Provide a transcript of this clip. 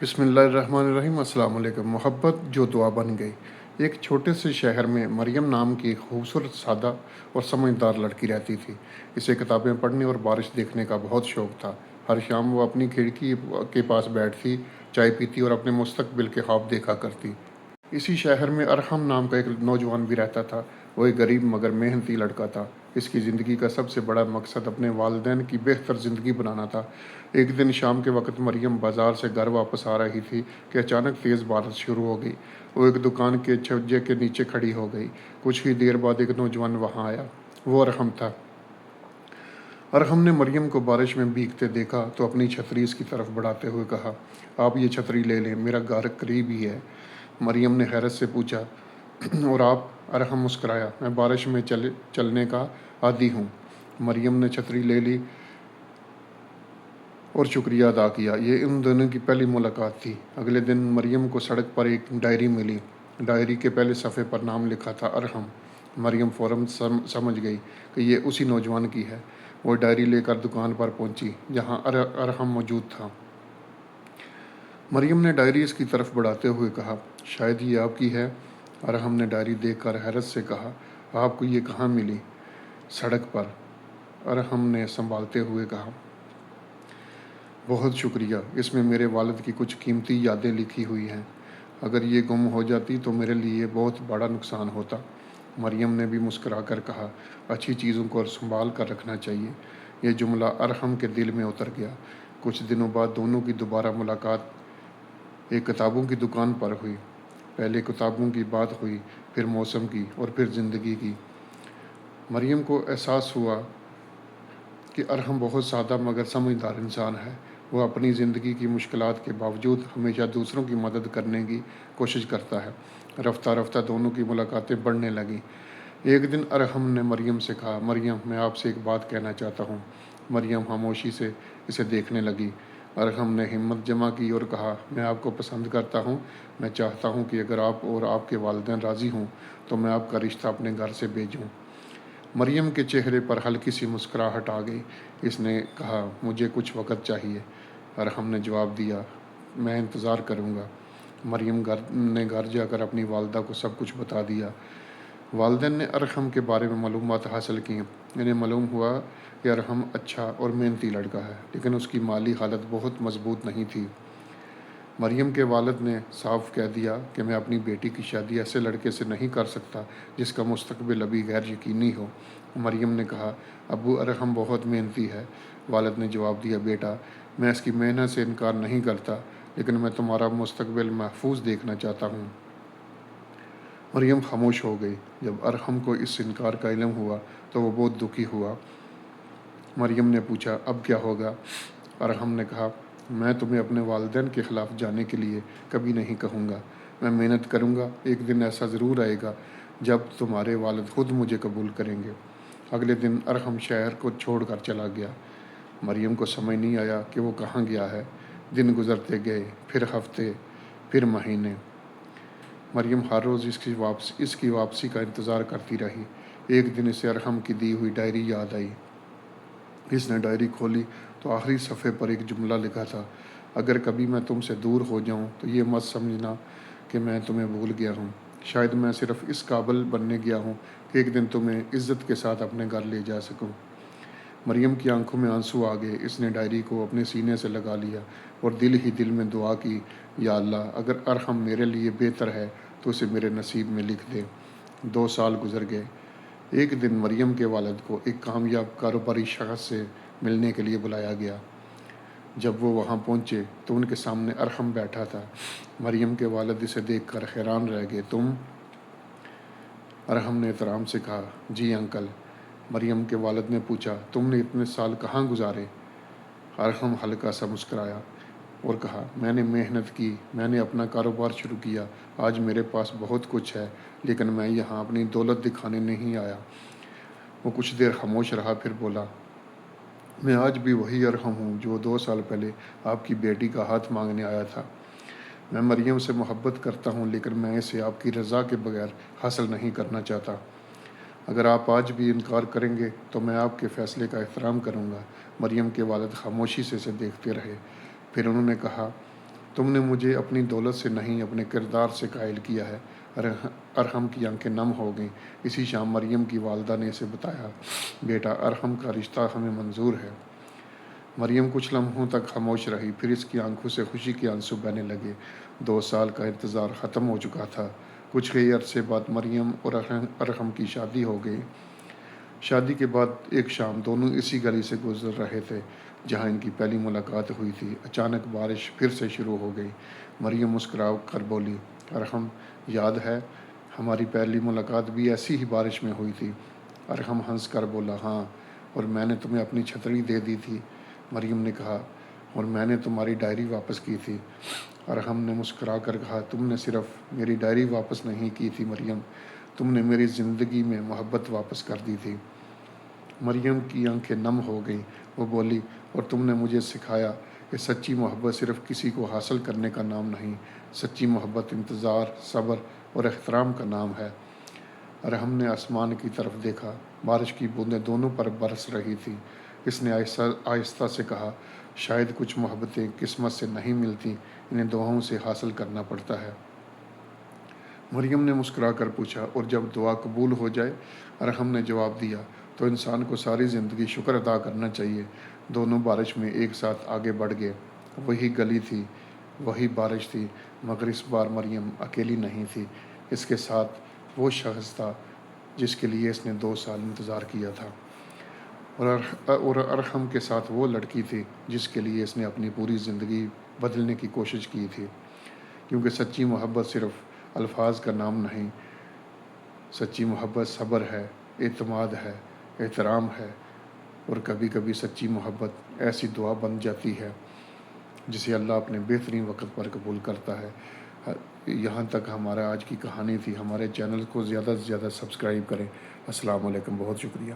بسم اللہ الرحمن الرحیم۔ السلام علیکم۔ محبت جو دعا بن گئی۔ ایک چھوٹے سے شہر میں مریم نام کی ایک خوبصورت، سادہ اور سمجھدار لڑکی رہتی تھی۔ اسے کتابیں پڑھنے اور بارش دیکھنے کا بہت شوق تھا۔ ہر شام وہ اپنی کھڑکی کے پاس بیٹھتی، چائے پیتی اور اپنے مستقبل کے خواب دیکھا کرتی۔ اسی شہر میں ارحم نام کا ایک نوجوان بھی رہتا تھا۔ وہ ایک غریب مگر محنتی لڑکا تھا۔ اس کی زندگی کا سب سے بڑا مقصد اپنے والدین کی بہتر زندگی بنانا تھا۔ ایک دن شام کے وقت مریم بازار سے گھر واپس آ رہی تھی کہ اچانک تیز بارش شروع ہو گئی۔ وہ ایک دکان کے چھجے کے نیچے کھڑی ہو گئی۔ کچھ ہی دیر بعد ایک نوجوان وہاں آیا۔ وہ ارحم تھا۔ ارحم نے مریم کو بارش میں بھیگتے دیکھا تو اپنی چھتری اس کی طرف بڑھاتے ہوئے کہا، آپ یہ چھتری لے لیں، میرا گھر قریب ہی ہے۔ مریم نے حیرت سے پوچھا، اور آپ؟ ارحم مسکرایا، میں بارش میں چلنے کا عادی ہوں۔ مریم نے چھتری لے لی اور شکریہ ادا کیا۔ یہ ان دونوں کی پہلی ملاقات تھی۔ اگلے دن مریم کو سڑک پر ایک ڈائری ملی۔ ڈائری کے پہلے صفحے پر نام لکھا تھا ارحم۔ مریم فوراً سمجھ گئی کہ یہ اسی نوجوان کی ہے۔ وہ ڈائری لے کر دکان پر پہنچی جہاں ارحم موجود تھا۔ مریم نے ڈائری اس کی طرف بڑھاتے ہوئے کہا، شاید یہ آپ کی ہے۔ ارحم نے ڈائری دیکھ کر حیرت سے کہا، آپ کو یہ کہاں ملی؟ سڑک پر، ارحم نے سنبھالتے ہوئے کہا۔ بہت شکریہ، اس میں میرے والد کی کچھ قیمتی یادیں لکھی ہوئی ہیں۔ اگر یہ گم ہو جاتی تو میرے لیے بہت بڑا نقصان ہوتا۔ مریم نے بھی مسکرا کر کہا، اچھی چیزوں کو سنبھال کر رکھنا چاہیے۔ یہ جملہ ارحم کے دل میں اتر گیا۔ کچھ دنوں بعد دونوں کی دوبارہ ملاقات ایک کتابوں کی دکان پر ہوئی۔ پہلے کتابوں کی بات ہوئی، پھر موسم کی اور پھر زندگی کی۔ مریم کو احساس ہوا کہ ارحم بہت سادہ مگر سمجھدار انسان ہے۔ وہ اپنی زندگی کی مشکلات کے باوجود ہمیشہ دوسروں کی مدد کرنے کی کوشش کرتا ہے۔ رفتہ رفتہ دونوں کی ملاقاتیں بڑھنے لگیں۔ ایک دن ارحم نے مریم سے کہا، مریم، میں آپ سے ایک بات کہنا چاہتا ہوں۔ مریم خاموشی سے اسے دیکھنے لگی۔ ارحم نے ہمت جمع کی اور کہا، میں آپ کو پسند کرتا ہوں۔ میں چاہتا ہوں کہ اگر آپ اور آپ کے والدین راضی ہوں تو میں آپ کا رشتہ اپنے گھر سے بھیجوں۔ مریم کے چہرے پر ہلکی سی مسکراہٹ آ گئی۔ اس نے کہا، مجھے کچھ وقت چاہیے۔ ارحم نے جواب دیا، میں انتظار کروں گا۔ مریم نے گھر جا کر اپنی والدہ کو سب کچھ بتا دیا۔ والدین نے ارحم کے بارے میں معلومات حاصل کیں۔ انہیں معلوم ہوا کہ ارحم اچھا اور محنتی لڑکا ہے، لیکن اس کی مالی حالت بہت مضبوط نہیں تھی۔ مریم کے والد نے صاف کہہ دیا کہ میں اپنی بیٹی کی شادی ایسے لڑکے سے نہیں کر سکتا جس کا مستقبل ابھی غیر یقینی ہو۔ مریم نے کہا، ابو، ارحم بہت محنتی ہے۔ والد نے جواب دیا، بیٹا، میں اس کی محنت سے انکار نہیں کرتا، لیکن میں تمہارا مستقبل محفوظ دیکھنا چاہتا ہوں۔ مریم خاموش ہو گئی۔ جب ارحم کو اس انکار کا علم ہوا تو وہ بہت دکھی ہوا۔ مریم نے پوچھا، اب کیا ہوگا؟ ارحم نے کہا، میں تمہیں اپنے والدین کے خلاف جانے کے لیے کبھی نہیں کہوں گا۔ میں محنت کروں گا۔ ایک دن ایسا ضرور آئے گا جب تمہارے والد خود مجھے قبول کریں گے۔ اگلے دن ارحم شہر کو چھوڑ کر چلا گیا۔ مریم کو سمجھ نہیں آیا کہ وہ کہاں گیا ہے۔ دن گزرتے گئے، پھر ہفتے، پھر مہینے۔ مریم ہر روز اس کی واپسی کا انتظار کرتی رہی۔ ایک دن اسے ارحم کی دی ہوئی ڈائری یاد آئی۔ اس نے ڈائری کھولی تو آخری صفحے پر ایک جملہ لکھا تھا، اگر کبھی میں تم سے دور ہو جاؤں تو یہ مت سمجھنا کہ میں تمہیں بھول گیا ہوں۔ شاید میں صرف اس قابل بننے گیا ہوں کہ ایک دن تمہیں عزت کے ساتھ اپنے گھر لے جا سکوں۔ مریم کی آنکھوں میں آنسو آ گئے۔ اس نے ڈائری کو اپنے سینے سے لگا لیا اور دل ہی دل میں دعا کی، یا اللہ، اگر ارحم میرے لیے بہتر ہے تو اسے میرے نصیب میں لکھ دے۔ 2 سال گزر گئے۔ ایک دن مریم کے والد کو ایک کامیاب کاروباری شخص سے ملنے کے لیے بلایا گیا۔ جب وہ وہاں پہنچے تو ان کے سامنے ارحم بیٹھا تھا۔ مریم کے والد اسے دیکھ کر حیران رہ گئے۔ تم؟ ارحم نے احترام سے کہا، جی انکل۔ مریم کے والد نے پوچھا، تم نے اتنے سال کہاں گزارے؟ ارحم ہلکا سا مسکرایا اور کہا، میں نے محنت کی، میں نے اپنا کاروبار شروع کیا۔ آج میرے پاس بہت کچھ ہے، لیکن میں یہاں اپنی دولت دکھانے نہیں آیا۔ وہ کچھ دیر خاموش رہا، پھر بولا، میں آج بھی وہی ارحم ہوں جو 2 سال پہلے آپ کی بیٹی کا ہاتھ مانگنے آیا تھا۔ میں مریم سے محبت کرتا ہوں، لیکن میں اسے آپ کی رضا کے بغیر حاصل نہیں کرنا چاہتا۔ اگر آپ آج بھی انکار کریں گے تو میں آپ کے فیصلے کا احترام کروں گا۔ مریم کے والد خاموشی سے اسے دیکھتے رہے، پھر انہوں نے کہا، تم نے مجھے اپنی دولت سے نہیں اپنے کردار سے قائل کیا ہے۔ ارحم کی آنکھیں نم ہو گئیں۔ اسی شام مریم کی والدہ نے اسے بتایا، بیٹا ارحم کا رشتہ ہمیں منظور ہے۔ مریم کچھ لمحوں تک خاموش رہی، پھر اس کی آنکھوں سے خوشی کے آنسو بہنے لگے۔ 2 سال کا انتظار ختم ہو چکا تھا۔ کچھ ہی عرصے بعد مریم اور ارحم کی شادی ہو گئی۔ شادی کے بعد ایک شام دونوں اسی گلی سے گزر رہے تھے جہاں ان کی پہلی ملاقات ہوئی تھی۔ اچانک بارش پھر سے شروع ہو گئی۔ مریم مسکرا کر بولی، ارحم، یاد ہے ہماری پہلی ملاقات بھی ایسی ہی بارش میں ہوئی تھی؟ ارحم ہنس کر بولا، ہاں، اور میں نے تمہیں اپنی چھتری دے دی تھی۔ مریم نے کہا، اور میں نے تمہاری ڈائری واپس کی تھی۔ ارحم نے مسکرا کر کہا، تم نے صرف میری ڈائری واپس نہیں کی تھی مریم، تم نے میری زندگی میں محبت واپس کر دی تھی۔ مریم کی آنکھیں نم ہو گئیں۔ وہ بولی، اور تم نے مجھے سکھایا کہ سچی محبت صرف کسی کو حاصل کرنے کا نام نہیں، سچی محبت انتظار، صبر اور احترام کا نام ہے۔ ارحم نے آسمان کی طرف دیکھا۔ بارش کی بوندیں دونوں پر برس رہی تھیں۔ اس نے آہستہ سے کہا، شاید کچھ محبتیں قسمت سے نہیں ملتی، انہیں دعاؤں سے حاصل کرنا پڑتا ہے۔ مریم نے مسکرا کر پوچھا، اور جب دعا قبول ہو جائے؟ ارحم نے جواب دیا، تو انسان کو ساری زندگی شکر ادا کرنا چاہیے۔ دونوں بارش میں ایک ساتھ آگے بڑھ گئے۔ وہی گلی تھی، وہی بارش تھی، مگر اس بار مریم اکیلی نہیں تھی۔ اس کے ساتھ وہ شخص تھا جس کے لیے اس نے 2 سال انتظار کیا تھا، اور ارحم کے ساتھ وہ لڑکی تھی جس کے لیے اس نے اپنی پوری زندگی بدلنے کی کوشش کی تھی۔ کیونکہ سچی محبت صرف الفاظ کا نام نہیں، سچی محبت صبر ہے، اعتماد ہے، احترام ہے، اور کبھی کبھی سچی محبت ایسی دعا بن جاتی ہے جسے اللہ اپنے بہترین وقت پر قبول کرتا ہے۔ یہاں تک ہمارا آج کی کہانی تھی۔ ہمارے چینل کو زیادہ سے زیادہ سبسکرائب کریں۔ السلام علیکم، بہت شکریہ۔